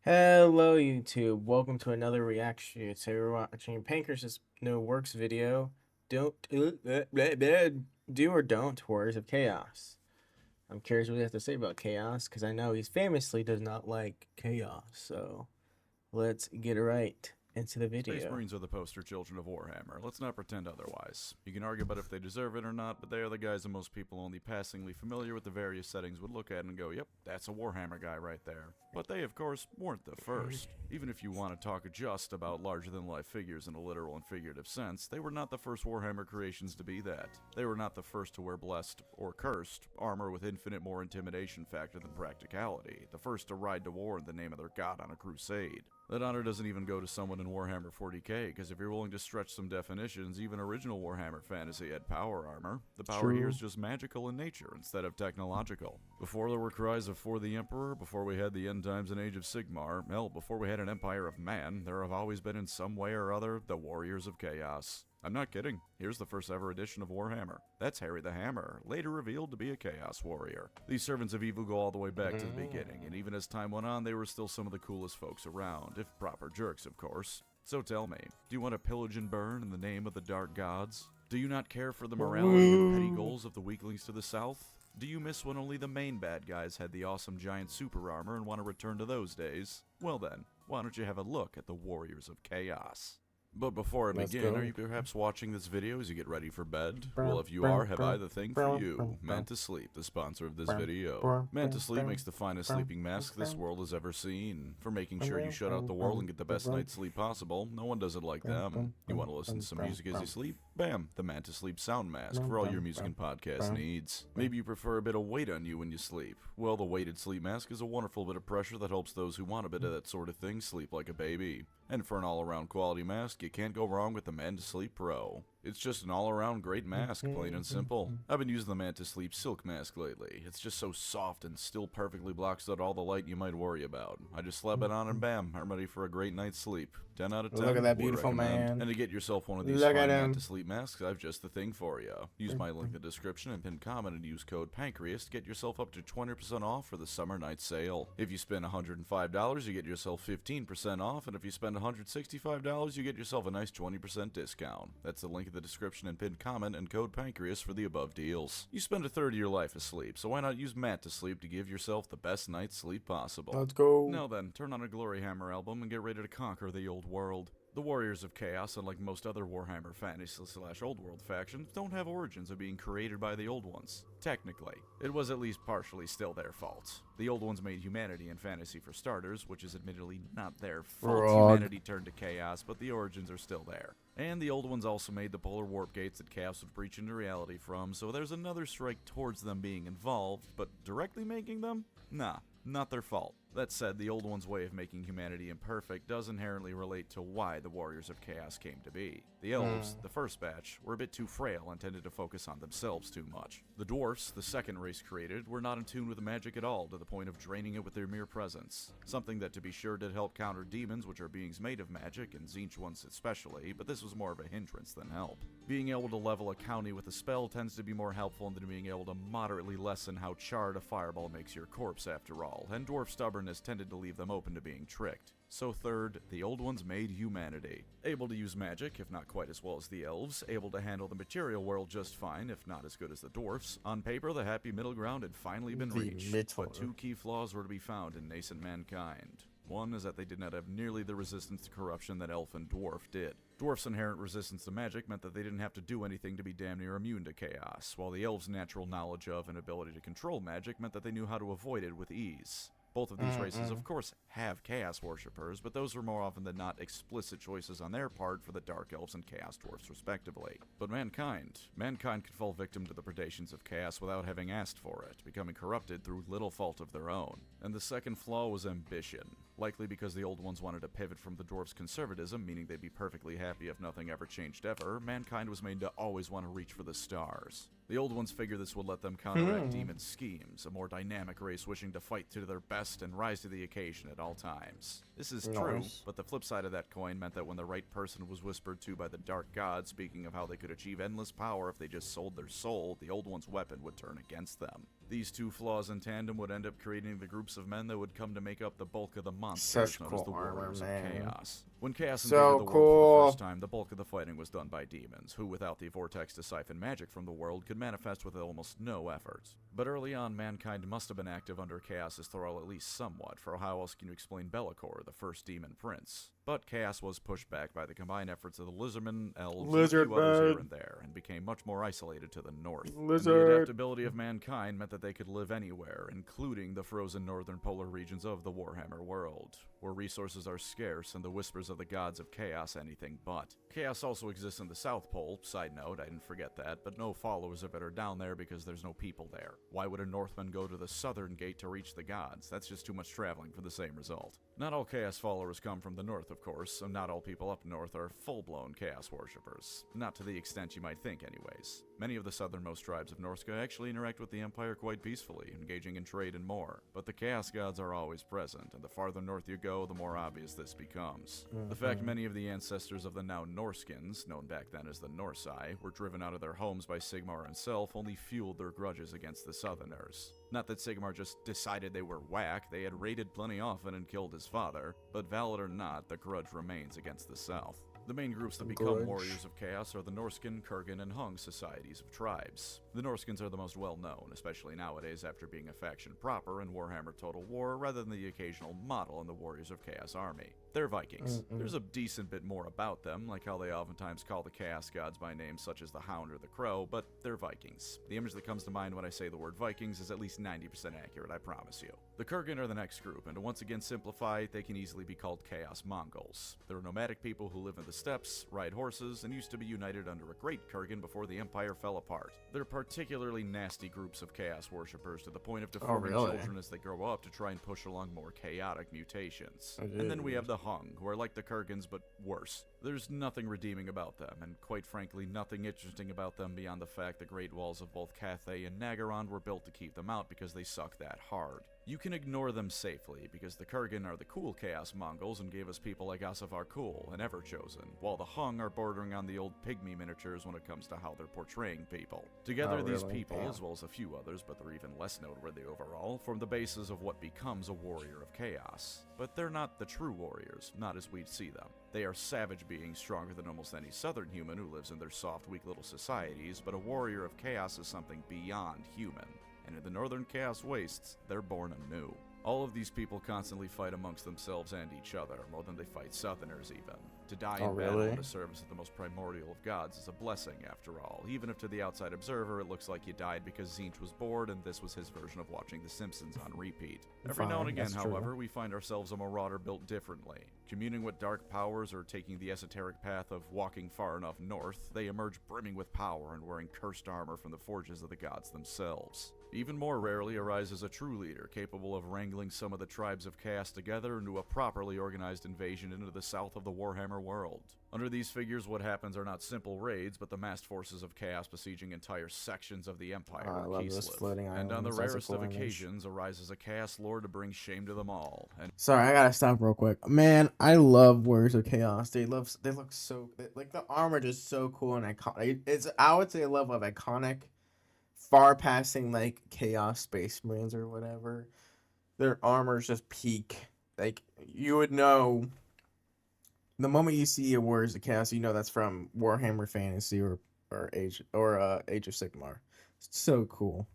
Hello YouTube, welcome to another reaction. Today we're watching Pancreas's No Works video. Don't do or don't Warriors of Chaos. I'm curious what he has to say about chaos because I know he famously does not like chaos. So let's get right into the Space video. Marines are the poster children of Warhammer. Let's not pretend otherwise. You can argue about if they deserve it or not, but they are the guys that most people only passingly familiar with the various settings would look at and go, yep, that's a Warhammer guy right there. But they, of course, weren't the first. Even if you want to talk just about larger-than-life figures in a literal and figurative sense, they were not the first Warhammer creations to be that. They were not the first to wear blessed, or cursed, armor with infinite more intimidation factor than practicality, the first to ride to war in the name of their god on a crusade. That honor doesn't even go to someone in Warhammer 40k, because if you're willing to stretch some definitions, even original Warhammer Fantasy had power armor. The power here is just magical in nature instead of technological. Before there were cries of For the Emperor, before we had the End Times and Age of Sigmar, hell, before we had an Empire of Man, there have always been in some way or other the Warriors of Chaos. I'm not kidding. Here's the first ever edition of Warhammer. That's Harry the Hammer, later revealed to be a Chaos Warrior. These servants of evil go all the way back to the beginning, and even as time went on, they were still some of the coolest folks around, if proper jerks, of course. So tell me, do you want to pillage and burn in the name of the Dark Gods? Do you not care for the morality and petty goals of the weaklings to the south? Do you miss when only the main bad guys had the awesome giant super armor and want to return to those days? Well then, why don't you have a look at the Warriors of Chaos? But before I begin, are you perhaps watching this video as you get ready for bed? Well, if you are, have I the thing for you. Manta Sleep, the sponsor of this video. Manta Sleep makes the finest sleeping mask this world has ever seen. For making sure you shut out the world and get the best night's sleep possible, no one does it like them. You want to listen to some music as you sleep? Bam! The Manta Sleep sound mask for all your music and podcast needs. Maybe you prefer a bit of weight on you when you sleep. Well, the weighted sleep mask is a wonderful bit of pressure that helps those who want a bit of that sort of thing sleep like a baby. And for an all-around quality mask, you can't go wrong with the Manta Sleep Pro. It's just an all-around great mask, plain and simple. I've been using the Manta Sleep Silk Mask lately. It's just so soft and still perfectly blocks out all the light you might worry about. I just slap it on and bam, I'm ready for a great night's sleep. 10 out of 10. Look at that beautiful man. And to get yourself one of these fine Manta Sleep masks, I've just the thing for you. Use my link in the description and pinned comment and use code Pancreas to get yourself up to 20% off for the summer night sale. If you spend $105, you get yourself 15% off, and if you spend $165, you get yourself a nice 20% discount. That's the link in the description and pinned comment and code Pancreas for the above deals. You spend a third of your life asleep, so why not use Manta Sleep to give yourself the best night's sleep possible? Let's go. Now then, turn on a Glory Hammer album and get ready to conquer the old world. The Warriors of Chaos, unlike most other Warhammer Fantasy/Old World factions, don't have origins of being created by the Old Ones. Technically, it was at least partially still their fault. The Old Ones made humanity and fantasy for starters, which is admittedly not their fault. Humanity turned to chaos, but the origins are still there. And the Old Ones also made the polar warp gates that chaos would breach into reality from, so there's another strike towards them being involved, but directly making them? Nah, not their fault. That said, the Old One's way of making humanity imperfect does inherently relate to why the Warriors of Chaos came to be. The Elves, the first batch, were a bit too frail and tended to focus on themselves too much. The Dwarfs, the second race created, were not in tune with magic at all to the point of draining it with their mere presence. Something that, to be sure, did help counter demons, which are beings made of magic, and Tzeentch ones especially, but this was more of a hindrance than help. Being able to level a county with a spell tends to be more helpful than being able to moderately lessen how charred a fireball makes your corpse after all, and dwarf stubbornness tended to leave them open to being tricked. So third, the Old Ones made humanity. Able to use magic, if not quite as well as the elves, able to handle the material world just fine, if not as good as the dwarfs. On paper, the happy middle ground had finally been reached, but two key flaws were to be found in nascent mankind. One is that they did not have nearly the resistance to corruption that elf and dwarf did. Dwarf's inherent resistance to magic meant that they didn't have to do anything to be damn near immune to chaos, while the elves' natural knowledge of and ability to control magic meant that they knew how to avoid it with ease. Both of these races, of course, have Chaos Worshippers, but those were more often than not explicit choices on their part for the Dark Elves and Chaos Dwarfs, respectively. But mankind could fall victim to the predations of Chaos without having asked for it, becoming corrupted through little fault of their own. And the second flaw was ambition. Likely because the Old Ones wanted to pivot from the Dwarves' conservatism, meaning they'd be perfectly happy if nothing ever changed ever, mankind was made to always want to reach for the stars. The Old Ones figure this would let them counteract Hmm. demon schemes, a more dynamic race wishing to fight to their best and rise to the occasion at all times. This is true, Nice. but the flip side of that coin meant that when the right person was whispered to by the Dark God speaking of how they could achieve endless power if they just sold their soul, the Old One's weapon would turn against them. These two flaws in tandem would end up creating the groups of men that would come to make up the bulk of the monsters Such known cool as the armor, Warriors of man. Chaos. When Chaos So invaded the world for cool. the first time, the bulk of the fighting was done by demons, who without the vortex to siphon magic from the world could manifest with almost no effort. But early on, mankind must have been active under Chaos's thrall at least somewhat, for how else can you explain Bellicor, the first demon prince? But Chaos was pushed back by the combined efforts of the Lizardmen, Elves, and a few others here and there, and became much more isolated to the north. And the adaptability of mankind meant that they could live anywhere, including the frozen northern polar regions of the Warhammer world, where resources are scarce and the whispers of the gods of Chaos anything but. Chaos also exists in the South Pole, side note, I didn't forget that, but no followers of it are down there because there's no people there. Why would a Northman go to the southern gate to reach the gods? That's just too much traveling for the same result. Not all Chaos followers come from the north, of course, so not all people up north are full-blown Chaos worshippers. Not to the extent you might think, anyways. Many of the southernmost tribes of Norsca actually interact with the Empire quite peacefully, engaging in trade and more. But the Chaos gods are always present, and the farther north you go, the more obvious this becomes. The fact many of the ancestors of the now Norskins, known back then as the Norsai, were driven out of their homes by Sigmar himself only fueled their grudges against the Southerners. Not that Sigmar just decided they were whack, they had raided plenty often and killed his father, but valid or not, the grudge remains against the South. The main groups that become Grudge. warriors of chaos are the Norskin, Kurgan, and Hung societies of tribes. The Norskins are the most well-known, especially nowadays after being a faction proper in Warhammer Total War rather than the occasional model in the Warriors of Chaos army. They're Vikings. There's a decent bit more about them, like how they oftentimes call the Chaos gods by names such as the Hound or the Crow, but they're Vikings. The image that comes to mind when I say the word Vikings is at least 90% accurate, I promise you. The Kurgan are the next group, and to once again simplify, they can easily be called Chaos Mongols. They're nomadic people who live in the steppes, ride horses, and used to be united under a great Kurgan before the Empire fell apart. They're particularly nasty groups of Chaos worshippers to the point of deforming really? children as they grow up to try and push along more chaotic mutations. Oh, And then we dude. have the Hung, who are like the Kurgans but worse. There's nothing redeeming about them, and quite frankly nothing interesting about them beyond the fact the Great Walls of both Cathay and Nagaron were built to keep them out because they suck that hard. You can ignore them safely, because the Kurgan are the cool Chaos Mongols and gave us people like Asavar Kul and Everchosen, while the Hung are bordering on the old pygmy miniatures when it comes to how they're portraying people. Together, Oh, these really? people, Damn. as well as a few others, but they're even less noteworthy overall, form the basis of what becomes a warrior of chaos. But they're not the true warriors, not as we'd see them. They are savage beings stronger than almost any southern human who lives in their soft, weak little societies, but a warrior of chaos is something beyond human. And in the northern chaos wastes, they're born anew. All of these people constantly fight amongst themselves and each other, more than they fight southerners even. To die Oh, in battle really? in the service of the most primordial of gods is a blessing, after all, even if to the outside observer it looks like you died because Zinch was bored and this was his version of watching The Simpsons on repeat. Every now and Fine, again, that's true. however, we find ourselves a marauder built differently. Communing with dark powers or taking the esoteric path of walking far enough north, they emerge brimming with power and wearing cursed armor from the forges of the gods themselves. Even more rarely arises a true leader capable of wrangling some of the tribes of chaos together into a properly organized invasion into the south of the Warhammer world. Under these figures, what happens are not simple raids, but the massed forces of chaos besieging entire sections of the Empire I or love this Kislev. floating And on the islands, that's a rarest cool of image. occasions arises a chaos lord to bring shame to them all. And Sorry, I gotta stop real quick. Man, I love Warriors of Chaos. They look so like the armor just so cool and iconic. It's I would say a level of iconic, far passing like Chaos Space Marines or whatever. Their armor's just peak. Like you would know the moment you see a Warriors of Chaos, you know that's from Warhammer Fantasy or Age of Sigmar. It's so cool.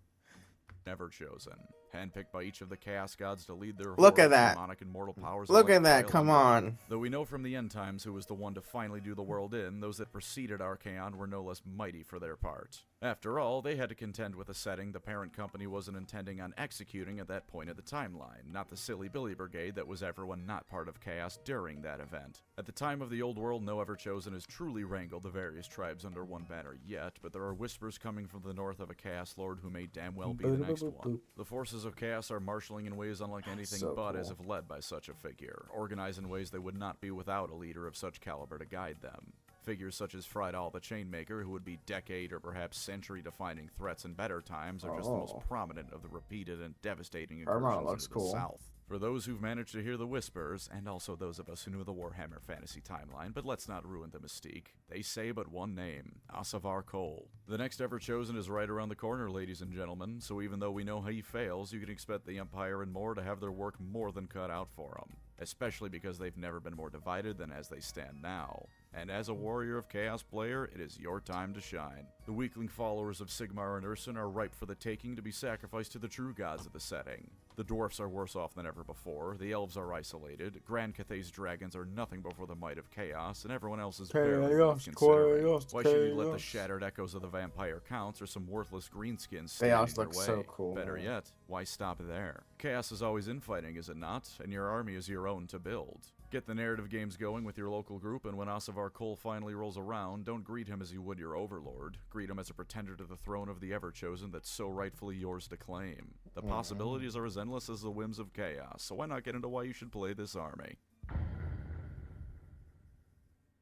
never chosen. Handpicked by each of the Chaos Gods to lead their Look at hordes, that. demonic and mortal powers Look alike at that. pile Come under them. on. Though we know from the end times who was the one to finally do the world in, those that preceded Archaon were no less mighty for their part. After all, they had to contend with a setting the parent company wasn't intending on executing at that point of the timeline, not the silly Billy Brigade that was everyone not part of Chaos during that event. At the time of the Old World, no Everchosen has truly wrangled the various tribes under one banner yet, but there are whispers coming from the north of a Chaos Lord who may damn well be the next one. The forces of Chaos are marshaling in ways unlike anything So but cool. as if led by such a figure, organized in ways they would not be without a leader of such caliber to guide them. Figures such as Friedel the Chainmaker, who would be decade or perhaps century-defining threats in better times, are just the most Oh. prominent of the repeated and devastating Armor incursions looks into cool. the South. For those who've managed to hear the whispers, and also those of us who knew the Warhammer fantasy timeline, but let's not ruin the mystique, they say but one name, Asavar Kol. The next ever chosen is right around the corner, ladies and gentlemen, so even though we know he fails, you can expect the Empire and more to have their work more than cut out for them. Especially because they've never been more divided than as they stand now. And as a Warrior of Chaos player, it is your time to shine. The weakling followers of Sigmar and Urson are ripe for the taking to be sacrificed to the true gods of the setting. The dwarfs are worse off than ever before, the elves are isolated, Grand Cathay's dragons are nothing before the might of chaos, and everyone else is barely worth considering. Why should you let the shattered echoes of the vampire counts or some worthless greenskins stand Chaos in your looks way? so cool, Better man. yet, why stop there? Chaos is always infighting, is it not? And your army is your own to build. Get the narrative games going with your local group, and when Asavar Kol finally rolls around, don't greet him as you would your overlord. Greet him as a pretender to the throne of the Ever-Chosen that's so rightfully yours to claim. The possibilities are as endless as the whims of chaos, so why not get into why you should play this army?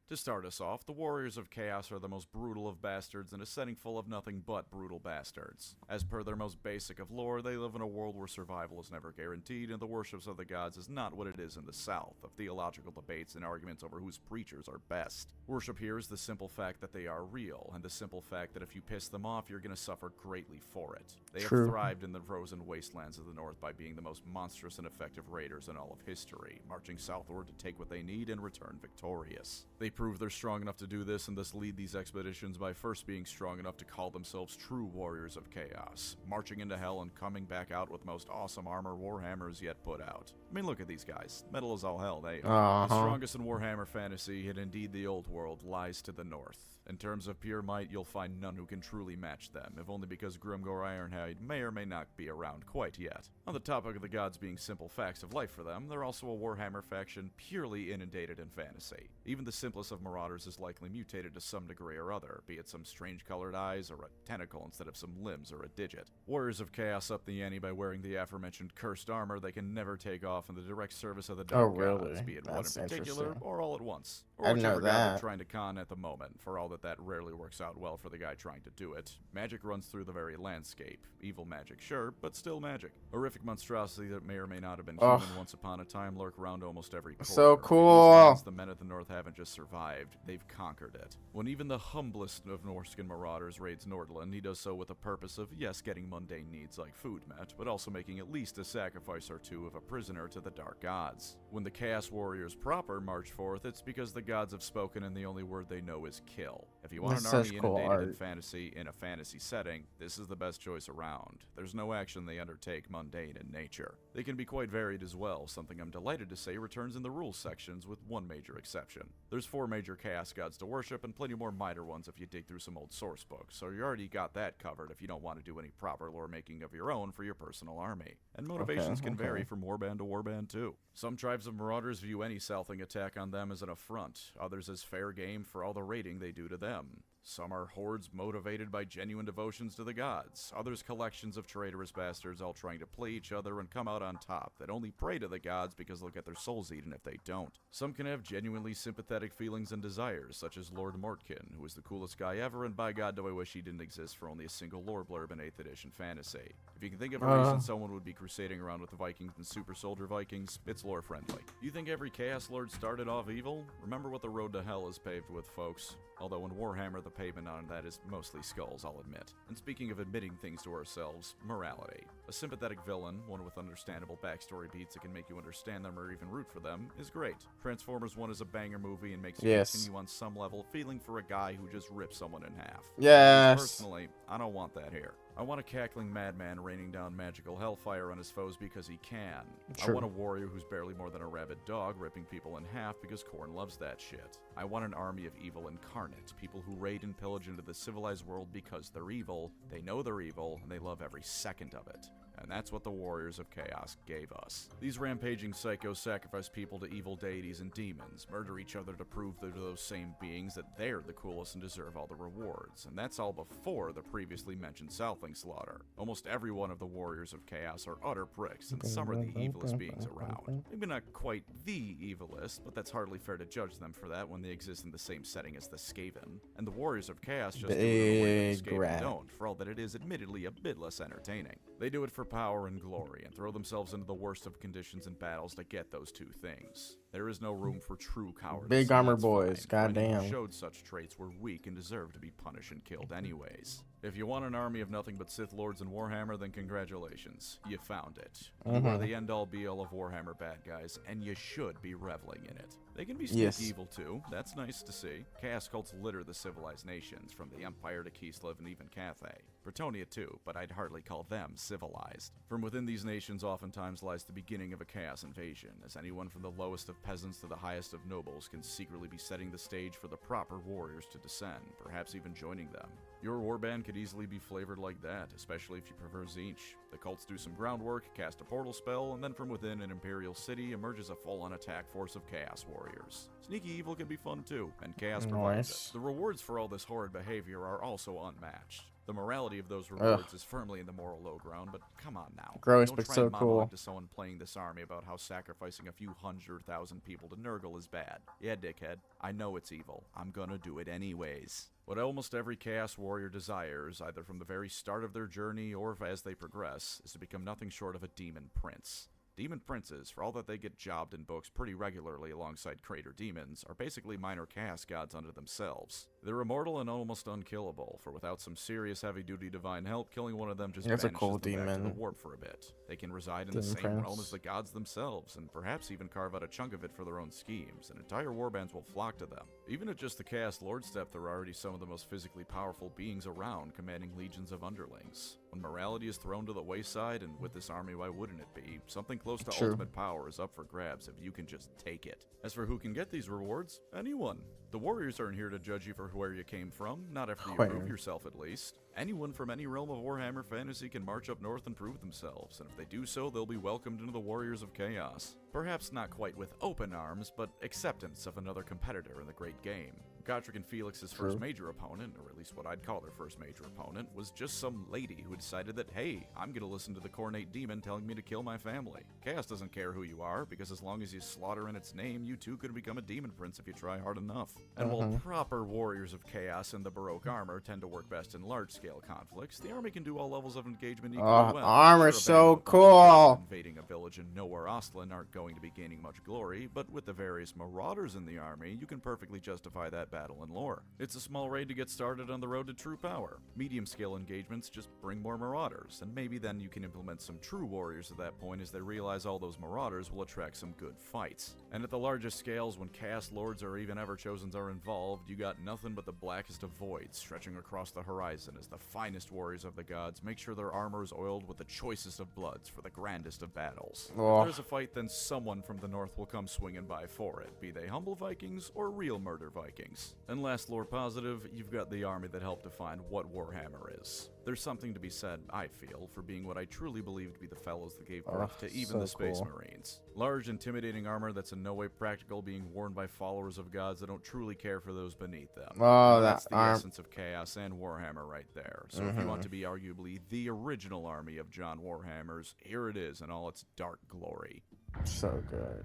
To start us off, the Warriors of Chaos are the most brutal of bastards in a setting full of nothing but brutal bastards. As per their most basic of lore, they live in a world where survival is never guaranteed, and the worships of the gods is not what it is in the South, of theological debates and arguments over whose preachers are best. Worship here is the simple fact that they are real, and the simple fact that if you piss them off, you're gonna suffer greatly for it. They have thrived in the frozen wastelands of the North by being the most monstrous and effective raiders in all of history, marching southward to take what they need and return victorious. They prove they're strong enough to do this and thus lead these expeditions by first being strong enough to call themselves true warriors of chaos, marching into hell and coming back out with the most awesome armor Warhammer's yet put out. I mean, look at these guys. Metal as all hell, they are. The strongest in Warhammer fantasy, and indeed the old world, lies to the north. In terms of pure might, you'll find none who can truly match them, if only because Grimgor Ironhide may or may not be around quite yet. On the topic of the gods being simple facts of life for them, they're also a Warhammer faction purely inundated in fantasy. Even the simplest of marauders is likely mutated to some degree or other, be it some strange colored eyes or a tentacle instead of some limbs or a digit. Warriors of Chaos up the ante by wearing the aforementioned cursed armor they can never take off in the direct service of the dark gods, be it one in particular or all at once. Or whichever god they're trying to con at the moment, for all that rarely works out well for the guy trying to do it. Magic runs through the very landscape. Evil magic, sure, but still magic. Horrific monstrosity that may or may not have been human once upon a time lurk around almost every corner. So cool! The men of the North haven't just survived, they've conquered it. When even the humblest of Norscan marauders raids Nordland, he does so with the purpose of, yes, getting mundane needs like food met, but also making at least a sacrifice or two of a prisoner to the dark gods. When the Chaos Warriors proper march forth, it's because the gods have spoken and the only word they know is kill. If you want an army inundated in fantasy in a fantasy setting, this is the best choice around. There's no action they undertake mundane in nature. They can be quite varied as well, something I'm delighted to say returns in the rules sections with one major exception. There's 4 major chaos gods to worship and plenty more minor ones if you dig through some old source books, so you already got that covered if you don't want to do any proper lore making of your own for your personal army. And motivations can vary from warband to warband too. Some tribes of marauders view any Southing attack on them as an affront, others as fair game for all the raiding they do to them. Some are hordes motivated by genuine devotions to the gods, others collections of traitorous bastards all trying to play each other and come out on top that only pray to the gods because they'll get their souls eaten if they don't. Some can have genuinely sympathetic feelings and desires, such as Lord Mortkin, who is the coolest guy ever, and by God do I wish he didn't exist for only a single lore blurb in 8th edition fantasy. If you can think of a reason someone would be crusading around with the Vikings and Super Soldier Vikings, it's lore friendly. You think every Chaos Lord started off evil? Remember what the road to hell is paved with, folks. Although in Warhammer, the pavement on that is mostly skulls, I'll admit. And speaking of admitting things to ourselves, morality. A sympathetic villain, one with understandable backstory beats that can make you understand them or even root for them, is great. Transformers 1 is a banger movie and makes you continue on some level feeling for a guy who just ripped someone in half. Personally, I don't want that here. I want a cackling madman raining down magical hellfire on his foes because he can. I want a warrior who's barely more than a rabid dog ripping people in half because Khorne loves that shit. I want an army of evil incarnate, people who raid and pillage into the civilized world because they're evil, they know they're evil, and they love every second of it. and that's what the Warriors of Chaos gave us. These rampaging psychos sacrifice people to evil deities and demons, murder each other to prove to those same beings that they're the coolest and deserve all the rewards, and that's all before the previously mentioned Southling slaughter. Almost every one of the Warriors of Chaos are utter pricks, and some are the evilest beings around. Maybe not quite the evilest, but that's hardly fair to judge them for that when they exist in the same setting as the Skaven. And the Warriors of Chaos just do it in a way that the Skaven don't, for all that it is admittedly a bit less entertaining. They do it for power and glory, and throw themselves into the worst of conditions and battles to get those two things. There is no room for true cowardice. Big armor boys, Anyone goddamn. who showed such traits were weak and deserved to be punished and killed anyways. If you want an army of nothing but Sith Lords and Warhammer, then congratulations. You found it. You are the end-all be-all of Warhammer bad guys, and you should be reveling in it. They can be sneaky evil too. That's nice to see. Chaos cults litter the civilized nations, from the Empire to Kislev and even Cathay. Bretonnia too, but I'd hardly call them civilized. From within these nations oftentimes lies the beginning of a chaos invasion, as anyone from the lowest of peasants to the highest of nobles can secretly be setting the stage for the proper warriors to descend, perhaps even joining them. Your warband could easily be flavored like that, especially if you prefer Tzeentch. The cults do some groundwork, cast a portal spell, and then from within an Imperial city emerges a full-on attack force of Chaos Warriors. Sneaky evil can be fun too, and Chaos provides it. The rewards for all this horrid behavior are also unmatched. The morality of those rewards is firmly in the moral low ground, but come on now. Gross, Don't but try so and cool. monologue to someone playing this army about how sacrificing a few 100,000 people to Nurgle is bad. Yeah, dickhead. I know it's evil. I'm gonna do it anyways. What almost every Chaos Warrior desires, either from the very start of their journey or as they progress, is to become nothing short of a Demon Prince. Demon Princes, for all that they get jobbed in books pretty regularly alongside Crater Demons, are basically minor chaos gods unto themselves. They're immortal and almost unkillable, for without some serious heavy-duty divine help, killing one of them just That's a banishes cool them back to the demon. warp for a bit. They can reside in the Demon same realm Prince. as the gods themselves, and perhaps even carve out a chunk of it for their own schemes, and entire warbands will flock to them. Even at just the Chaos Lord step, there are already some of the most physically powerful beings around, commanding legions of underlings. When morality is thrown to the wayside, and with this army, why wouldn't it be? Something close to True. ultimate power is up for grabs if you can just take it. As for who can get these rewards, anyone. The Warriors aren't here to judge you for where you came from, not after you Where? prove yourself at least. Anyone from any realm of Warhammer fantasy can march up north and prove themselves, and if they do so, they'll be welcomed into the Warriors of Chaos. Perhaps not quite with open arms, but acceptance of another competitor in the great game. Gotrek and Felix's first major opponent, or at least what I'd call their first major opponent, was just some lady who decided that, hey, I'm gonna listen to the Cornate Demon telling me to kill my family. Chaos doesn't care who you are, because as long as you slaughter in its name, you too could become a Demon Prince if you try hard enough. And while proper Warriors of Chaos in the Baroque armor tend to work best in large-scale conflicts, the army can do all levels of engagement equally well. Armor's Sure, a band so of a bunch of cool. guys invading a village in nowhere Ostlin aren't going to be gaining much glory, but with the various marauders in the army, you can perfectly justify that battle in lore. It's a small raid to get started on the road to true power. Medium-scale engagements just bring more marauders, and maybe then you can implement some true warriors at that point as they realize all those marauders will attract some good fights. And at the largest scales, when Chaos Lords or even Ever-Chosens are involved, you got nothing but the blackest of voids stretching across the horizon as the finest warriors of the gods make sure their armor is oiled with the choicest of bloods for the grandest of battles. Oh. If there's a fight, then someone from the north will come swinging by for it, be they humble Vikings or real murder Vikings. And last lore positive, you've got the army that helped define what Warhammer is. There's something to be said, I feel, for being what I truly believe to be the fellows that gave birth to even so the Space cool. Marines. Large, intimidating armor that's in no way practical, being worn by followers of gods that don't truly care for those beneath them. Oh, That's that the arm. essence of Chaos and Warhammer right there. So if you want to be arguably the original army of John Warhammers, here it is in all its dark glory. So good.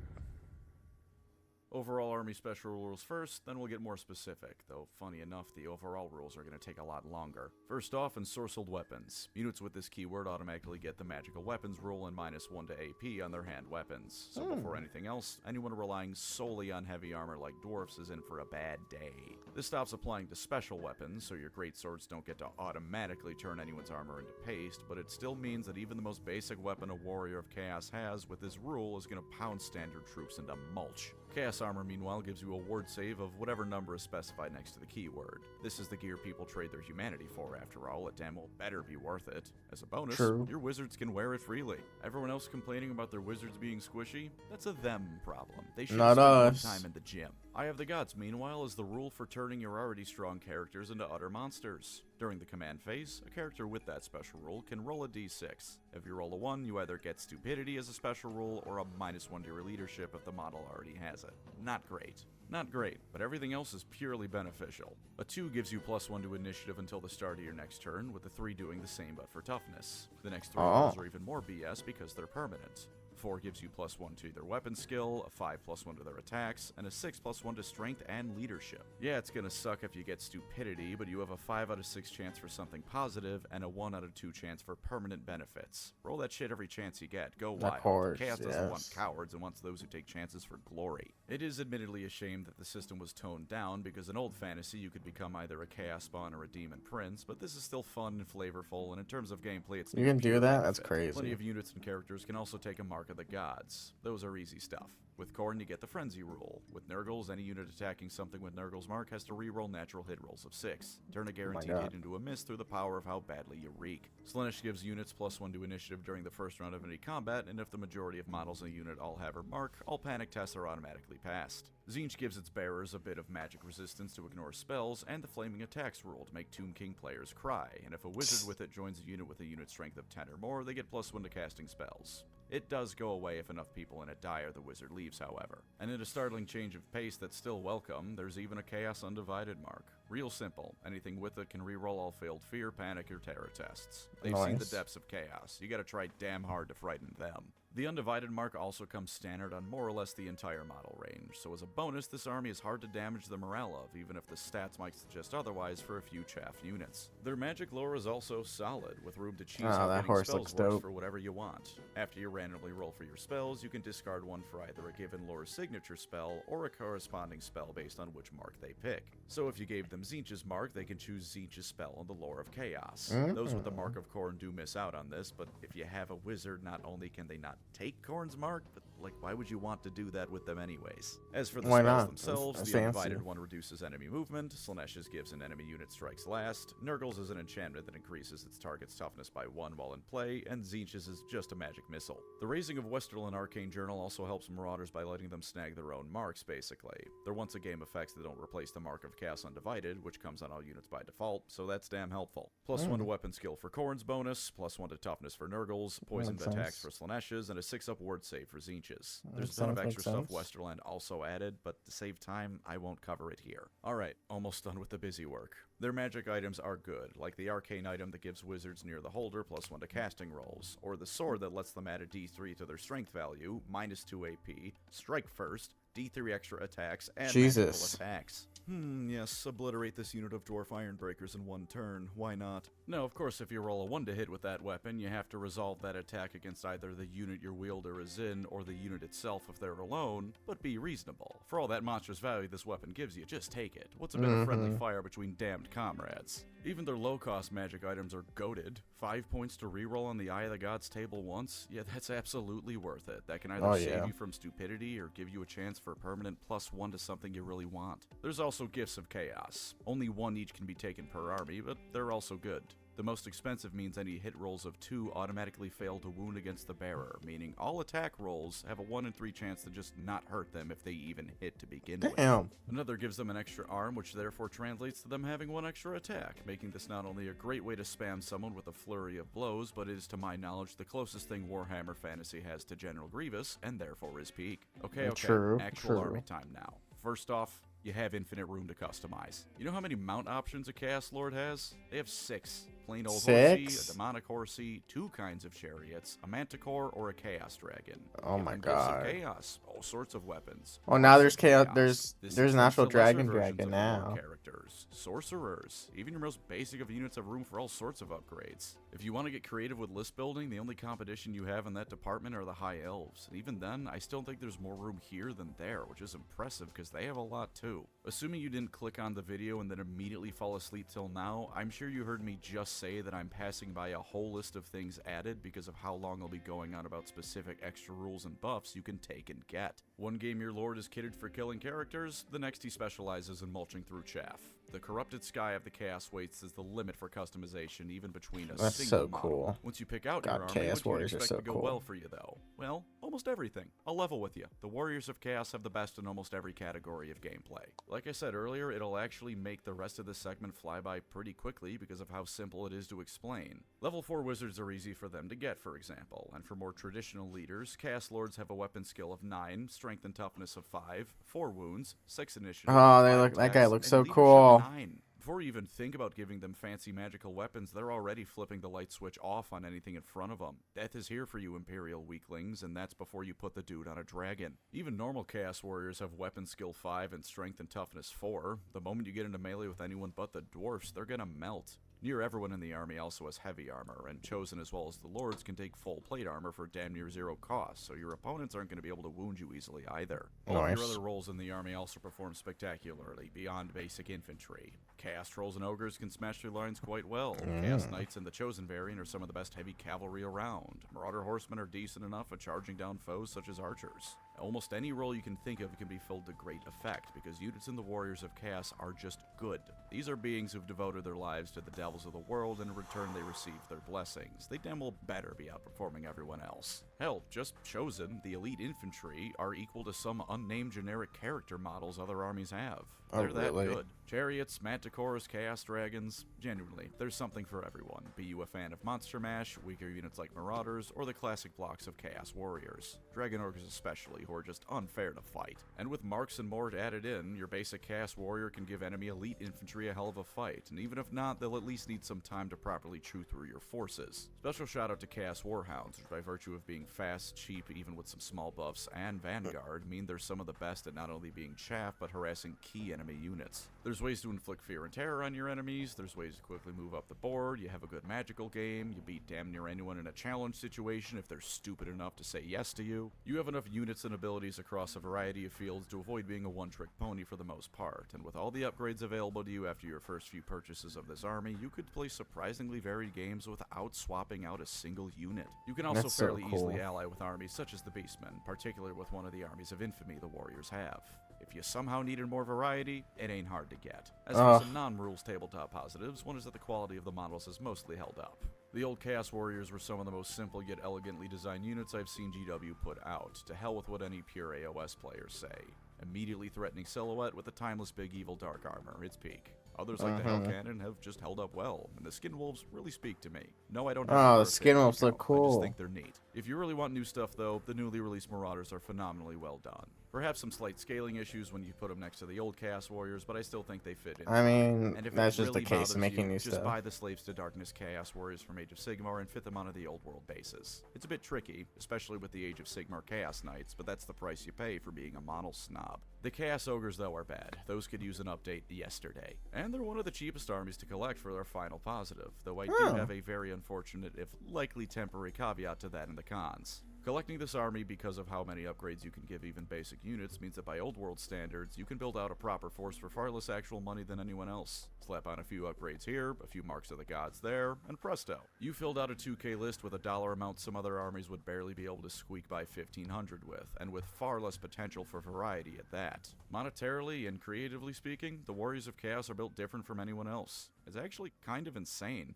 Overall Army special rules first, then we'll get more specific, though funny enough, the overall rules are going to take a lot longer. First off, ensorcelled weapons. Units with this keyword automatically get the magical weapons rule and -1 to AP on their hand weapons. So before anything else, anyone relying solely on heavy armor like dwarfs is in for a bad day. This stops applying to special weapons, so your great swords don't get to automatically turn anyone's armor into paste, but it still means that even the most basic weapon a Warrior of Chaos has with this rule is going to pound standard troops into mulch. Chaos armor, meanwhile, gives you a ward save of whatever number is specified next to the keyword. This is the gear people trade their humanity for, after all. It damn well better be worth it. As a bonus, True. your wizards can wear it freely. Everyone else complaining about their wizards being squishy? That's a them problem. They should Not spend more us. time in the gym. Eye of the Gods, meanwhile, is the rule for turning your already strong characters into utter monsters. During the command phase, a character with that special rule can roll a d6. If you roll a 1, you either get Stupidity as a special rule or a -1 to your leadership if the model already has it. Not great. Not great, but everything else is purely beneficial. A 2 gives you +1 to initiative until the start of your next turn, with the 3 doing the same but for toughness. The next 3 rolls are even more BS because they're permanent. 4 gives you +1 to their weapon skill, a 5 +1 to their attacks, and a 6 +1 to strength and leadership. Yeah, it's gonna suck if you get Stupidity, but you have a 5 out of 6 chance for something positive and a 1 out of 2 chance for permanent benefits. Roll that shit every chance you get. Go wild. Of course, Chaos doesn't yes. want cowards and wants those who take chances for glory. It is admittedly a shame that the system was toned down, because in old fantasy you could become either a Chaos Spawn or a Demon Prince, but this is still fun and flavorful, and in terms of gameplay it's You can do pure that? That's benefit. crazy. Plenty of units and characters can also take a Mark of the Gods. Those are easy stuff. With Khorne, you get the Frenzy rule. With Nurgles, any unit attacking something with Nurgle's mark has to reroll natural hit rolls of 6. Turn a guaranteed God. hit into a miss through the power of how badly you reek. Slaanesh gives units +1 to initiative during the first round of any combat, and if the majority of models in a unit all have her mark, all panic tests are automatically passed. Tzeentch gives its bearers a bit of magic resistance to ignore spells, and the Flaming Attacks rule to make Tomb King players cry, and if a wizard with it joins a unit with a unit strength of 10 or more, they get +1 to casting spells. It does go away if enough people in it die or the wizard leaves, however. And in a startling change of pace that's still welcome, there's even a Chaos Undivided mark. Real simple. Anything with it can reroll all failed fear, panic, or terror tests. They've seen the Nice. depths of chaos. You gotta try damn hard to frighten them. The Undivided mark also comes standard on more or less the entire model range, so as a bonus, this army is hard to damage the morale of, even if the stats might suggest otherwise for a few chaff units. Their magic lore is also solid, with room to choose how that getting horse spells looks works dope. for whatever you want. After you randomly roll for your spells, you can discard one for either a given lore signature spell or a corresponding spell based on which mark they pick. So if you gave them Tzeentch's mark, they can choose Tzeentch's spell on the Lore of Chaos. Those with the Mark of Khorne do miss out on this, but if you have a wizard, not only can they not take Khorne's mark, but why would you want to do that with them anyways? As for the Why spells not? themselves, That's the fancy. Undivided one reduces enemy movement, Slaanesh's gives an enemy unit strikes last, Nurgle's is an enchantment that increases its target's toughness by 1 while in play, and Tzeentch's is just a magic missile. The raising of Westerland Arcane Journal also helps Marauders by letting them snag their own marks, basically. They're once a game effects that don't replace the Mark of Chaos Undivided, which comes on all units by default, so that's damn helpful. +1 to weapon skill for Khorne's bonus, +1 to toughness for Nurgle's, poisoned Makes attacks sense. for Slaanesh's, and a 6-up ward save for Tzeentch's. Makes There's a ton of sense, extra makes stuff sense. Westerland also added, but to save time, I won't cover it here. Alright, almost done with the busy work. Their magic items are good, like the arcane item that gives wizards near the holder +1 to casting rolls, or the sword that lets them add a d3 to their strength value, -2 AP, strike first, d3 extra attacks, and Jesus. magical attacks. Yes, obliterate this unit of dwarf ironbreakers in one turn, why not? Now, of course, if you roll a 1 to hit with that weapon, you have to resolve that attack against either the unit your wielder is in or the unit itself if they're alone, but be reasonable. For all that monstrous value this weapon gives you, just take it. What's a bit of friendly fire between damned comrades? Even their low-cost magic items are goated. 5 points to reroll on the Eye of the Gods table once? Yeah, that's absolutely worth it. That can either save you from stupidity or give you a chance for a permanent +1 to something you really want. There's also Gifts of Chaos. Only 1 each can be taken per army, but they're also good. The most expensive means any hit rolls of 2 automatically fail to wound against the bearer, meaning all attack rolls have a 1 in 3 chance to just not hurt them if they even hit to begin with. Damn. Another gives them an extra arm, which therefore translates to them having 1 extra attack, making this not only a great way to spam someone with a flurry of blows, but it is to my knowledge the closest thing Warhammer Fantasy has to General Grievous, and therefore his peak. Okay, True, actual true. army time now. First off, you have infinite room to customize. You know how many mount options a Chaos Lord has? They have 6. Plain old horsey, 6? a demonic horsey, 2 kinds of chariots, a manticore, or a chaos dragon. Oh Give my them gifts of God. Chaos, all sorts of weapons. Oh, now Lots there's of chaos. This There's an actual includes the lesser dragon versions of the war now. characters, sorcerers, even your most basic of units have room for all sorts of upgrades. If you want to get creative with list building, the only competition you have in that department are the high elves, and even then, I still think there's more room here than there, which is impressive because they have a lot too. Assuming you didn't click on the video and then immediately fall asleep till now, I'm sure you heard me just say that I'm passing by a whole list of things added because of how long I'll be going on about specific extra rules and buffs you can take and get. One game your lord is kitted for killing characters, the next he specializes in mulching through chaff. The corrupted sky of the Chaos Wastes is the limit for customization, even between a That's single so model. cool. Once you pick out God, your army, Chaos what do you Warriors are expect so to go cool. well for you, though? Well, almost everything. I'll level with you. The Warriors of Chaos have the best in almost every category of gameplay. Like I said earlier, it'll actually make the rest of this segment fly by pretty quickly because of how simple it is to explain. Level 4 wizards are easy for them to get, for example, and for more traditional leaders, Chaos Lords have a weapon skill of 9, strength and toughness of 5, 4 wounds, 6 initiative, Oh, 5 that guy dex, looks and so leadership cool. 9. Before you even think about giving them fancy magical weapons, they're already flipping the light switch off on anything in front of them. Death is here for you Imperial weaklings, and that's before you put the dude on a dragon. Even normal Chaos Warriors have weapon skill 5 and strength and toughness 4. The moment you get into melee with anyone but the dwarfs, they're gonna melt. Near everyone in the army also has heavy armor, and Chosen as well as the Lords can take full plate armor for damn near 0 cost, so your opponents aren't going to be able to wound you easily either. All of your Nice. other roles in the army also perform spectacularly, beyond basic infantry. Chaos Trolls and Ogres can smash through lines quite well. Chaos Knights and the Chosen variant are some of the best heavy cavalry around. Marauder Horsemen are decent enough at charging down foes such as archers. Almost any role you can think of can be filled to great effect, because units in the Warriors of Chaos are just good. These are beings who've devoted their lives to the devils of the world, and in return they receive their blessings. They damn well better be outperforming everyone else. Hell, just Chosen, the elite infantry, are equal to some unnamed generic character models other armies have. Oh, They're that really? good. Chariots, Manticores, Chaos Dragons, genuinely, there's something for everyone. Be you a fan of Monster Mash, weaker units like Marauders, or the classic blocks of Chaos Warriors. Dragon Ogres especially, who are just unfair to fight. And with Marks and more added in, your basic Chaos Warrior can give enemy elite infantry a hell of a fight, and even if not, they'll at least need some time to properly chew through your forces. Special shout out to Chaos Warhounds, which by virtue of being fast, cheap, even with some small buffs, and Vanguard, mean they're some of the best at not only being chaff, but harassing key enemy units. There's ways to inflict fear and terror on your enemies, there's ways to quickly move up the board, you have a good magical game, you beat damn near anyone in a challenge situation if they're stupid enough to say yes to you. You have enough units and abilities across a variety of fields to avoid being a one-trick pony for the most part, and with all the upgrades available to you after your first few purchases of this army, you could play surprisingly varied games without swapping out a single unit. You can also That's so fairly cool. easily ally with armies such as the Beastmen, particularly with one of the armies of infamy the Warriors have. If you somehow needed more variety, it ain't hard to get. As for some non-rules tabletop positives, one is that the quality of the models has mostly held up. The old Chaos Warriors were some of the most simple yet elegantly designed units I've seen GW put out, to hell with what any pure AOS players say. Immediately threatening silhouette with the timeless big evil dark armor, its peak. Others like the Hell Cannon have just held up well, and the Skin Wolves really speak to me. No, I don't have Oh, a the birthday Skin Wolves right look now. I just cool. think they're neat. If you really want new stuff though, the newly released Marauders are phenomenally well done. Perhaps some slight scaling issues when you put them next to the old Chaos Warriors, but I still think they fit in. I mean, And if that's it just the really case bothers of making you, new just stuff. buy the Slaves to Darkness Chaos Warriors from Age of Sigmar and fit them onto the old world bases. It's a bit tricky, especially with the Age of Sigmar Chaos Knights, but that's the price you pay for being a model snob. The Chaos Ogres though are bad. Those could use an update yesterday. And they're one of the cheapest armies to collect for their final positive, though I do have a very unfortunate, if likely temporary caveat to that in the cons. Collecting this army because of how many upgrades you can give even basic units means that by old world standards, you can build out a proper force for far less actual money than anyone else. Slap on a few upgrades here, a few marks of the gods there, and presto. You filled out a 2K list with a dollar amount some other armies would barely be able to squeak by 1500 with, and with far less potential for variety at that. Monetarily and creatively speaking, the Warriors of Chaos are built different from anyone else. It's actually kind of insane.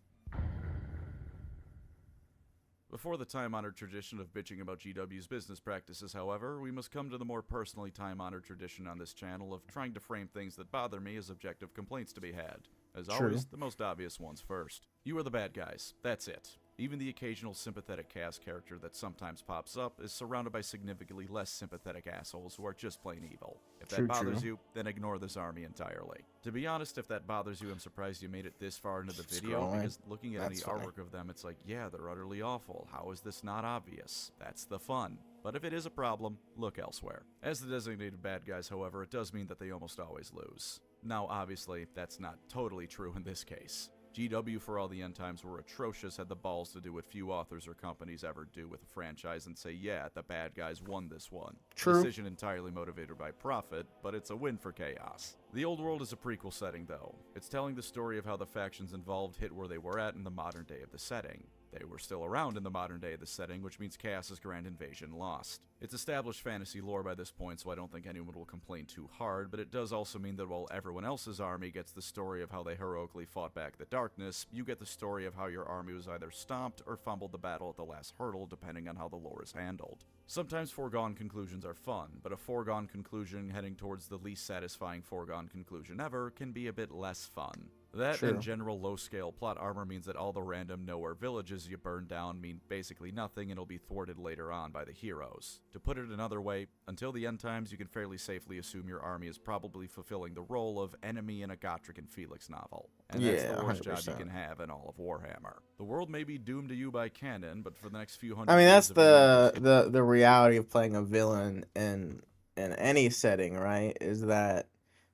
Before the time-honored tradition of bitching about GW's business practices, however, we must come to the more personally time-honored tradition on this channel of trying to frame things that bother me as objective complaints to be had. As always, the most obvious ones first. You are the bad guys. That's it. Even the occasional sympathetic cast character that sometimes pops up is surrounded by significantly less sympathetic assholes who are just plain evil. If that bothers you, then ignore this army entirely. To be honest, if that bothers you, I'm surprised you made it this far into the video, because looking at any artwork of them, it's like, yeah, they're utterly awful. How is this not obvious? That's the fun. But if it is a problem, look elsewhere. As the designated bad guys, however, it does mean that they almost always lose. Now, obviously, that's not totally true in this case. GW for all the end times were atrocious had the balls to do what few authors or companies ever do with a franchise and say, yeah, the bad guys won this one. True. Decision entirely motivated by profit, but it's a win for Chaos. The old world is a prequel setting, though. It's telling the story of how the factions involved hit where they were at in the modern day of the setting. They were still around in the modern day of the setting, which means Chaos's grand invasion lost. It's established fantasy lore by this point, so I don't think anyone will complain too hard, but it does also mean that while everyone else's army gets the story of how they heroically fought back the darkness, you get the story of how your army was either stomped or fumbled the battle at the last hurdle, depending on how the lore is handled. Sometimes foregone conclusions are fun, but a foregone conclusion heading towards the least satisfying foregone conclusion ever can be a bit less fun. That True. and general low-scale plot armor means that all the random nowhere villages you burn down mean basically nothing and will be thwarted later on by the heroes. To put it another way, until the end times you can fairly safely assume your army is probably fulfilling the role of enemy in a Gotrek and Felix novel. And that's Yeah, the worst job 100%. you can have in all of Warhammer. The world may be doomed to you by canon, but for the next few I hundred mean, years that's of your the reality of playing a villain in any setting, right? Is that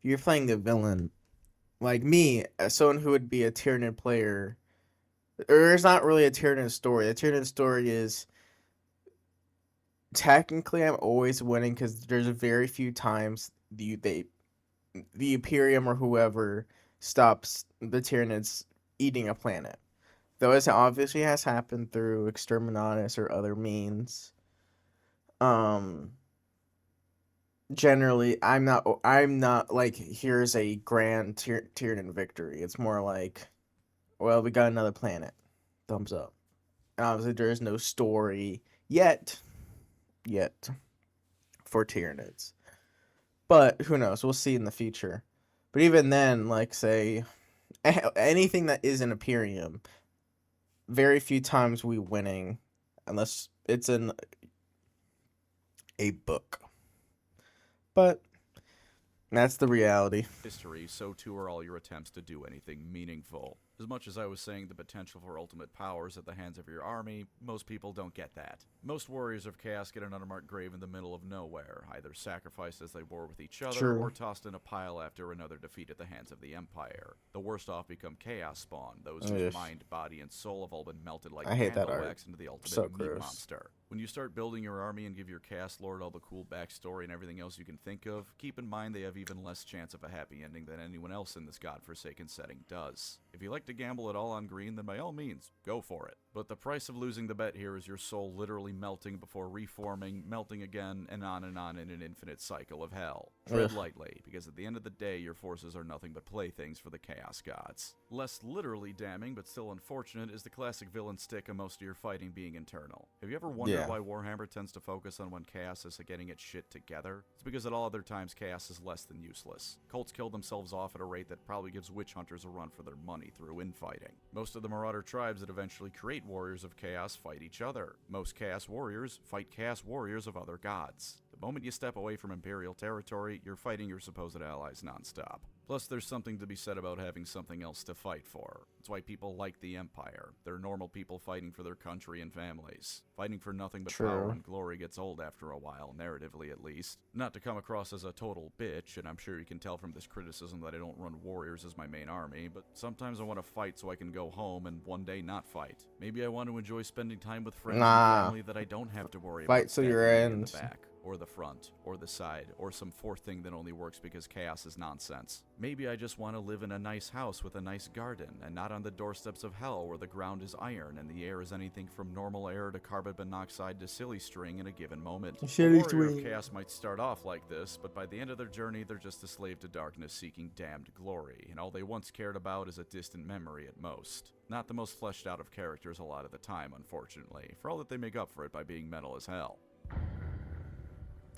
if you're playing a villain like me, as someone who would be a Tyranid player, or it's not really a Tyranid story. The Tyranid story is technically I'm always winning because there's very few times the Imperium or whoever stops the Tyranids eating a planet. Though this obviously has happened through exterminatus or other means. Um, generally, I'm not like here's a grand Tyranid victory. It's more like, well, we got another planet. Thumbs up. And obviously, there is no story yet for Tyranids. But who knows? We'll see in the future. But even then, like say anything that is an Imperium, very few times we winning, unless it's in a book. But that's the reality. history, so too are all your attempts to do anything meaningful. As much as I was saying the potential for ultimate powers at the hands of your army, most people don't get that. Most warriors of chaos get an unmarked grave in the middle of nowhere, either sacrificed as they war with each other, True. or tossed in a pile after another defeat at the hands of the Empire. The worst off become chaos spawn, those whose Ugh. mind, body, and soul have all been melted like I hate that candle art. wax into the ultimate So meat gross. monster. When you start building your army and give your cast lord all the cool backstory and everything else you can think of, keep in mind they have even less chance of a happy ending than anyone else in this godforsaken setting does. If you like to gamble at all on green, then by all means, go for it. But the price of losing the bet here is your soul literally melting before reforming, melting again, and on in an infinite cycle of hell. Tread Ugh. lightly, because at the end of the day, your forces are nothing but playthings for the Chaos Gods. Less literally damning, but still unfortunate, is the classic villain stick of most of your fighting being internal. Have you ever wondered Yeah. why Warhammer tends to focus on when Chaos is getting its shit together? It's because at all other times, Chaos is less than useless. Cults kill themselves off at a rate that probably gives witch hunters a run for their money through infighting. Most of the Marauder tribes that eventually create warriors of chaos fight each other. Most chaos warriors fight chaos warriors of other gods. The moment you step away from Imperial territory, you're fighting your supposed allies nonstop. Plus, there's something to be said about having something else to fight for. It's why people like the Empire. They're normal people fighting for their country and families. Fighting for nothing but power True. and glory gets old after a while, narratively at least. Not to come across as a total bitch, and I'm sure you can tell from this criticism that I don't run warriors as my main army, but sometimes I want to fight so I can go home and one day not fight. Maybe I want to enjoy spending time with friends Nah. and family that I don't have to worry Fight about till your stabbing me in end. the back, or the front, or the side, or some fourth thing that only works because chaos is nonsense. Maybe I just want to live in a nice house with a nice garden, and not on the doorsteps of hell where the ground is iron and the air is anything from normal air to carbon monoxide to silly string in a given moment. Silly A warrior of string. chaos might start off like this, but by the end of their journey they're just a slave to darkness seeking damned glory, and all they once cared about is a distant memory at most. Not the most fleshed out of characters a lot of the time, unfortunately, for all that they make up for it by being metal as hell.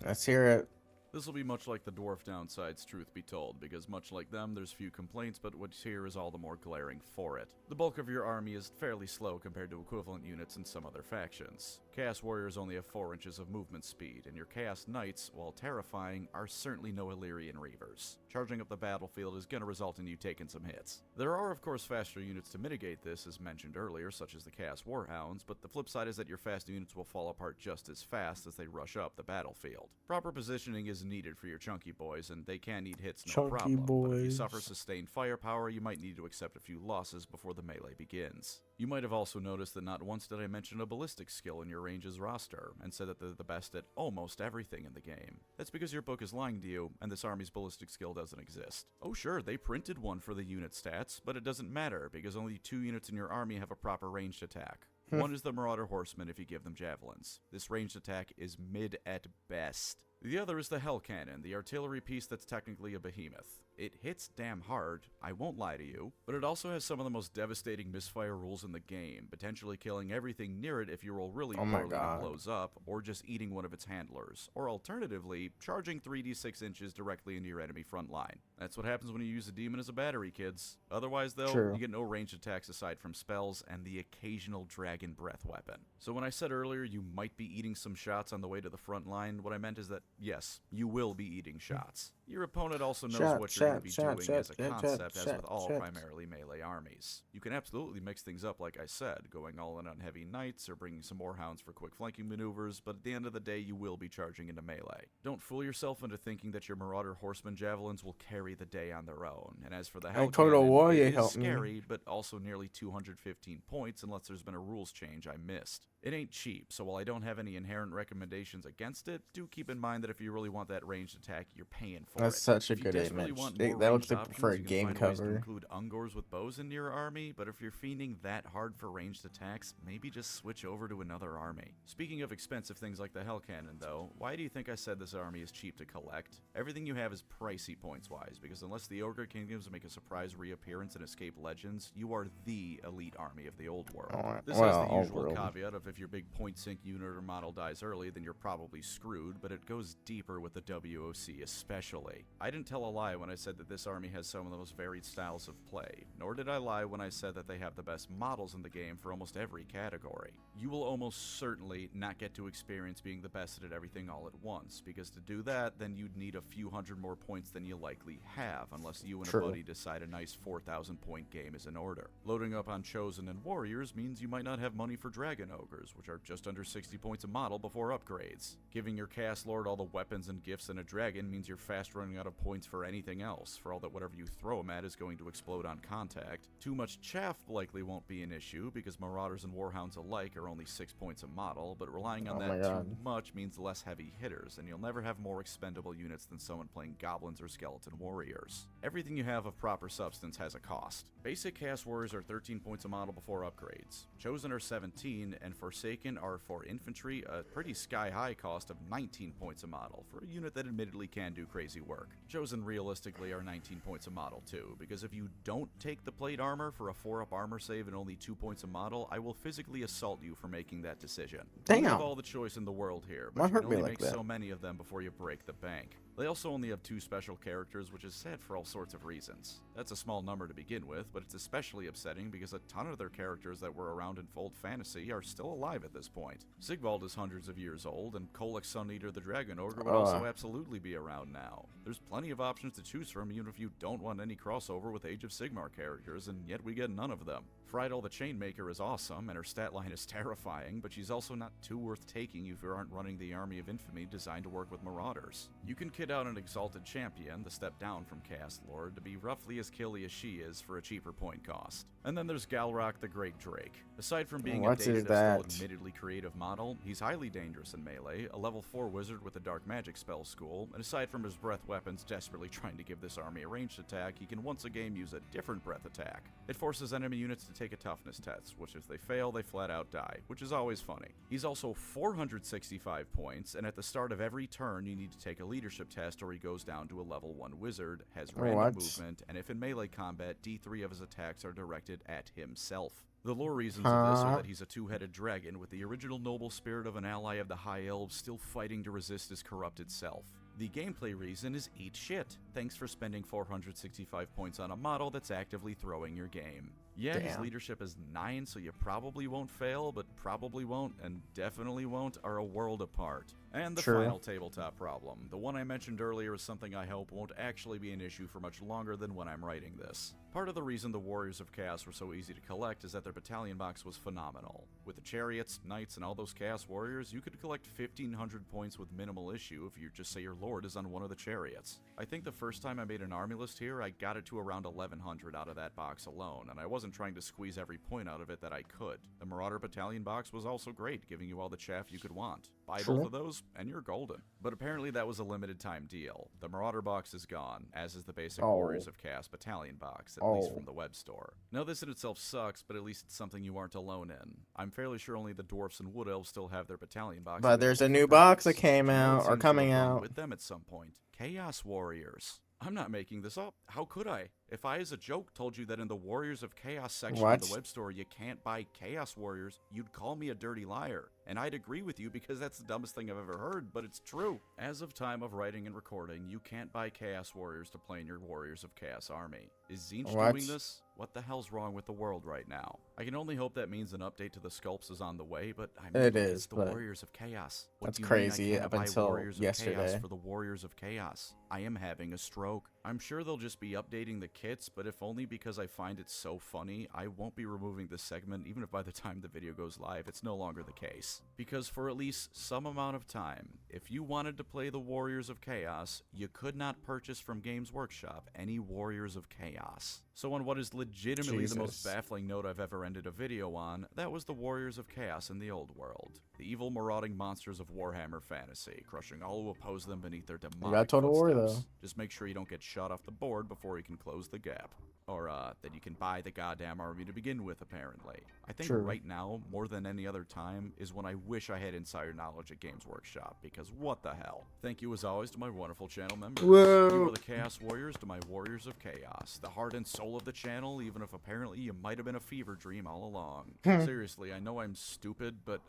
Let's hear it. This will be much like the dwarf downsides, truth be told, because much like them, there's few complaints, but what's here is all the more glaring for it. The bulk of your army is fairly slow compared to equivalent units in some other factions. Chaos Warriors only have 4 inches of movement speed, and your Chaos Knights, while terrifying, are certainly no Illyrian Reavers. Charging up the battlefield is going to result in you taking some hits. There are, of course, faster units to mitigate this, as mentioned earlier, such as the Chaos Warhounds, but the flip side is that your fast units will fall apart just as fast as they rush up the battlefield. Proper positioning is needed for your chunky boys, and they can eat hits no Chunky problem, but if you boys. suffer sustained firepower, you might need to accept a few losses before the melee begins. You might have also noticed that not once did I mention a ballistic skill in your range's roster, and said that they're the best at almost everything in the game. That's because your book is lying to you, and this army's ballistic skill doesn't exist. Oh sure, they printed one for the unit stats, but it doesn't matter, because only 2 units in your army have a proper ranged attack. One is the Marauder Horseman if you give them javelins. This ranged attack is mid at best. The other is the Hell Cannon, the artillery piece that's technically a behemoth. It hits damn hard, I won't lie to you, but it also has some of the most devastating misfire rules in the game, potentially killing everything near it if you roll really Oh my poorly and it God. blows up, or just eating one of its handlers, or alternatively, charging 3d6 inches directly into your enemy front line. That's what happens when you use a demon as a battery, kids. Otherwise, though, True. you get no ranged attacks aside from spells and the occasional dragon breath weapon. So when I said earlier you might be eating some shots on the way to the front line, what I meant is that, yes, you will be eating shots. Your opponent also knows what you're going to be doing as a concept, as with all primarily melee armies. You can absolutely mix things up, like I said, going all in on heavy knights or bringing some more hounds for quick flanking maneuvers, but at the end of the day, you will be charging into melee. Don't fool yourself into thinking that your Marauder Horseman javelins will carry the day on their own. And as for the Hell told a Cannon, warrior it is help me. scary, but also nearly 215 points unless there's been a rules change I missed. It ain't cheap, so while I don't have any inherent recommendations against it, do keep in mind that if you really want that ranged attack, you're paying for it. That's such a If you good desperately image. want more That looks ranged like options, for a you can game find ways to cover. include Ungors with bows into your army, but if you're fiending that hard for ranged attacks, maybe just switch over to another army. Speaking of expensive things like the Hell Cannon, though, why do you think I said this army is cheap to collect? Everything you have is pricey points-wise, because unless the Ogre Kingdoms make a surprise reappearance in Escape Legends, you are the elite army of the old world. This has the usual caveat of if your big point sync unit or model dies early, then you're probably screwed, but it goes deeper with the WOC especially. I didn't tell a lie when I said that this army has some of the most varied styles of play, nor did I lie when I said that they have the best models in the game for almost every category. You will almost certainly not get to experience being the best at everything all at once, because to do that, then you'd need a few hundred more points than you likely have, unless you and a buddy decide a nice 4,000 point game is in order. Loading up on Chosen and Warriors means you might not have money for Dragon Ogres, which are just under 60 points a model before upgrades. Giving your Cast Lord all the weapons and gifts and a dragon means you're fast running out of points for anything else, for all that whatever you throw them at is going to explode on contact. Too much chaff likely won't be an issue, because Marauders and Warhounds alike are only 6 points a model, but relying on that too much means less heavy hitters, and you'll never have more expendable units than someone playing Goblins or Skeleton Warriors. Everything you have of proper substance has a cost. Basic Cast Warriors are 13 points a model before upgrades. Chosen are 17, and Forsaken are for infantry a pretty sky-high cost of 19 points a model, for a unit that admittedly can do crazy work. Chosen realistically are 19 points a model too, because if you don't take the plate armor for a 4-up armor save and only 2 points a model, I will physically assault you for making that decision. You have all the choice in the world here, but you can only make so many of them before you break the bank. They also only have 2 special characters, which is sad for all sorts of reasons. That's a small number to begin with, but it's especially upsetting because a ton of their characters that were around in Old Fantasy are still alive at this point. Sigvald is hundreds of years old, and Kolek Suneater the Dragon Ogre would also absolutely be around now. There's plenty of options to choose from, even if you don't want any crossover with Age of Sigmar characters, and yet we get none of them. Friedel the Chainmaker is awesome, and her stat line is terrifying, but she's also not too worth taking if you aren't running the Army of Infamy designed to work with Marauders. You can kit out an Exalted Champion, the step down from Cast Lord, to be roughly as killy as she is for a cheaper point cost. And then there's Galrock the Great Drake. Aside from being a dated and still admittedly creative model, he's highly dangerous in melee, a level 4 wizard with a dark magic spell school, and aside from his breath weapons desperately trying to give this army a ranged attack, he can once a game use a different breath attack. It forces enemy units to take a toughness test, which if they fail, they flat out die, which is always funny. He's also 465 points, and at the start of every turn you need to take a leadership test or he goes down to a level 1 wizard, has random movement, and if in melee combat, D3 of his attacks are directed at himself. The lore reasons of this are that he's a 2-headed dragon with the original noble spirit of an ally of the High Elves still fighting to resist his corrupted self. The gameplay reason is eat shit. Thanks for spending 465 points on a model that's actively throwing your game. Yeah, his leadership is 9, so you probably won't fail, but probably won't and definitely won't are a world apart. And the final tabletop problem. The one I mentioned earlier is something I hope won't actually be an issue for much longer than when I'm writing this. Part of the reason the Warriors of Chaos were so easy to collect is that their battalion box was phenomenal. With the chariots, knights, and all those Chaos Warriors, you could collect 1,500 points with minimal issue if you just say your lord is on one of the chariots. I think the first time I made an army list here, I got it to around 1,100 out of that box alone, and I wasn't wasn't trying to squeeze every point out of it that I could. The Marauder Battalion box was also great, giving you all the chaff you could want. Buy both of those, and you're golden. But apparently that was a limited time deal. The Marauder box is gone, as is the basic Warriors of Chaos Battalion box, at least from the web store. Now this in itself sucks, but at least it's something you aren't alone in. I'm fairly sure only the Dwarfs and Wood Elves still have their Battalion box. But there's a new box that came out, or coming out. With them at some point. Chaos Warriors. I'm not making this up. How could I? If I, as a joke, told you that in the Warriors of Chaos section of the web store you can't buy Chaos Warriors, you'd call me a dirty liar. And I'd agree with you because that's the dumbest thing I've ever heard, but it's true. As of time of writing and recording, you can't buy Chaos Warriors to play in your Warriors of Chaos army. Is Zinch doing this? What the hell's wrong with the world right now? I can only hope that means an update to the sculpts is on the way, but I mean, it's the Warriors of Chaos. That's crazy up until yesterday. For the Warriors of Chaos. I am having a stroke. I'm sure they'll just be updating the kits, but if only because I find it so funny, I won't be removing this segment even if by the time the video goes live it's no longer the case. Because for at least some amount of time, if you wanted to play the Warriors of Chaos, you could not purchase from Games Workshop any Warriors of Chaos. So on what is legitimately the most baffling note I've ever ended a video on, that was the Warriors of Chaos in the old world. The evil marauding monsters of Warhammer Fantasy, crushing all who oppose them beneath their demonic Total War, though. Just make sure you don't get shot off the board before you can close the gap. Or, that you can buy the goddamn army to begin with, apparently. I think right now, more than any other time, is when I wish I had insider knowledge at Games Workshop, because what the hell. Thank you as always to my wonderful channel members. You are the Chaos Warriors to my Warriors of Chaos, the heart and soul of the channel, even if apparently you might have been a fever dream all along. Seriously, I know I'm stupid, but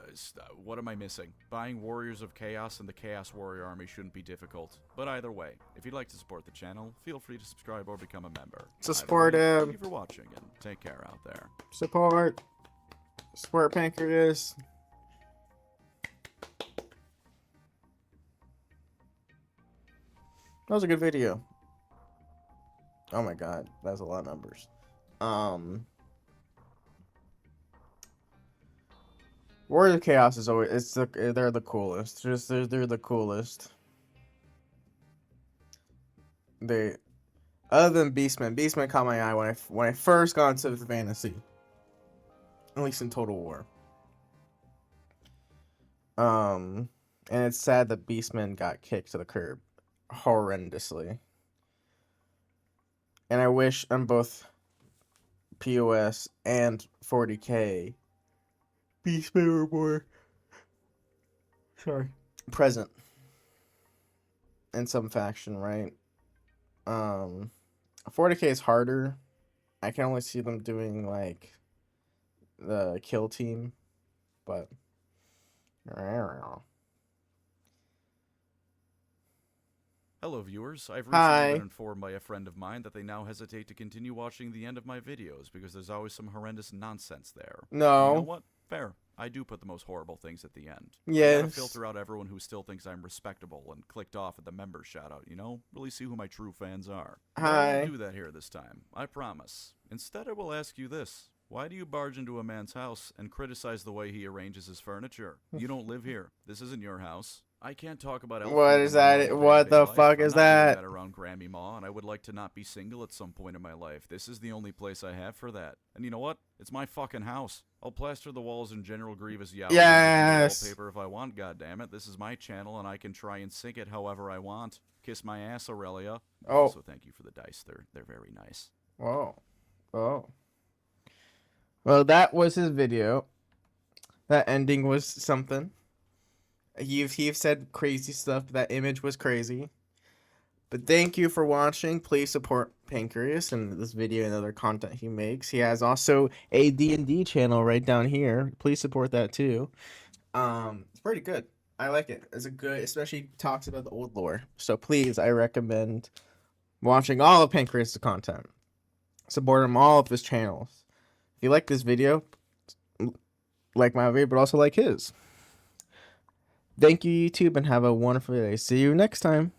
what am I missing? Buying Warriors of Chaos and the Chaos Warrior army shouldn't be difficult. But either way, if you'd like to support the channel, feel free to subscribe or become a member. Support him. Thank you for watching, and take care out there. Support Pancreas. That was a good video. Oh my god, that's a lot of numbers. Warriors of Chaos is always they're the coolest. They're the coolest. Other than Beastmen caught my eye when I first got into fantasy. At least in Total War. And it's sad that Beastmen got kicked to the curb horrendously. And I wish on both POS and 40K Beastmen were more present in some faction, right? 40K is harder. I can only see them doing like the kill team, but I don't know. Hello viewers, I've recently been informed by a friend of mine that they now hesitate to continue watching the end of my videos because there's always some horrendous nonsense there. No. You know what? Fair. I do put the most horrible things at the end. Yes. I gotta filter out everyone who still thinks I'm respectable and clicked off at the member shoutout, you know? Really see who my true fans are. I won't do that here this time, I promise. Instead I will ask you this. Why do you barge into a man's house and criticize the way he arranges his furniture? You don't live here. This isn't your house. I can't talk about what is that? What the fuck is that? That around Grammy Ma, and I would like to not be single at some point in my life. This is the only place I have for that. And you know what? It's my fucking house. I'll plaster the walls in General Grievous yellow. Yes. Wallpaper if I want. Goddammit, this is my channel, and I can try and sync it however I want. Kiss my ass, Aurelia. Oh. Also, thank you for the dice. They're very nice. Whoa. Oh. Well, that was his video. That ending was something. He said crazy stuff. That image was crazy. But thank you for watching. Please support Pancreas and this video and other content he makes. He has also a D&D channel right down here. Please support that too. It's pretty good. I like it. It's a good, especially talks about the old lore. So please, I recommend watching all of Pancreas' content. Support him all of his channels. If you like this video, like my video, but also like his. Thank you, YouTube, and have a wonderful day. See you next time.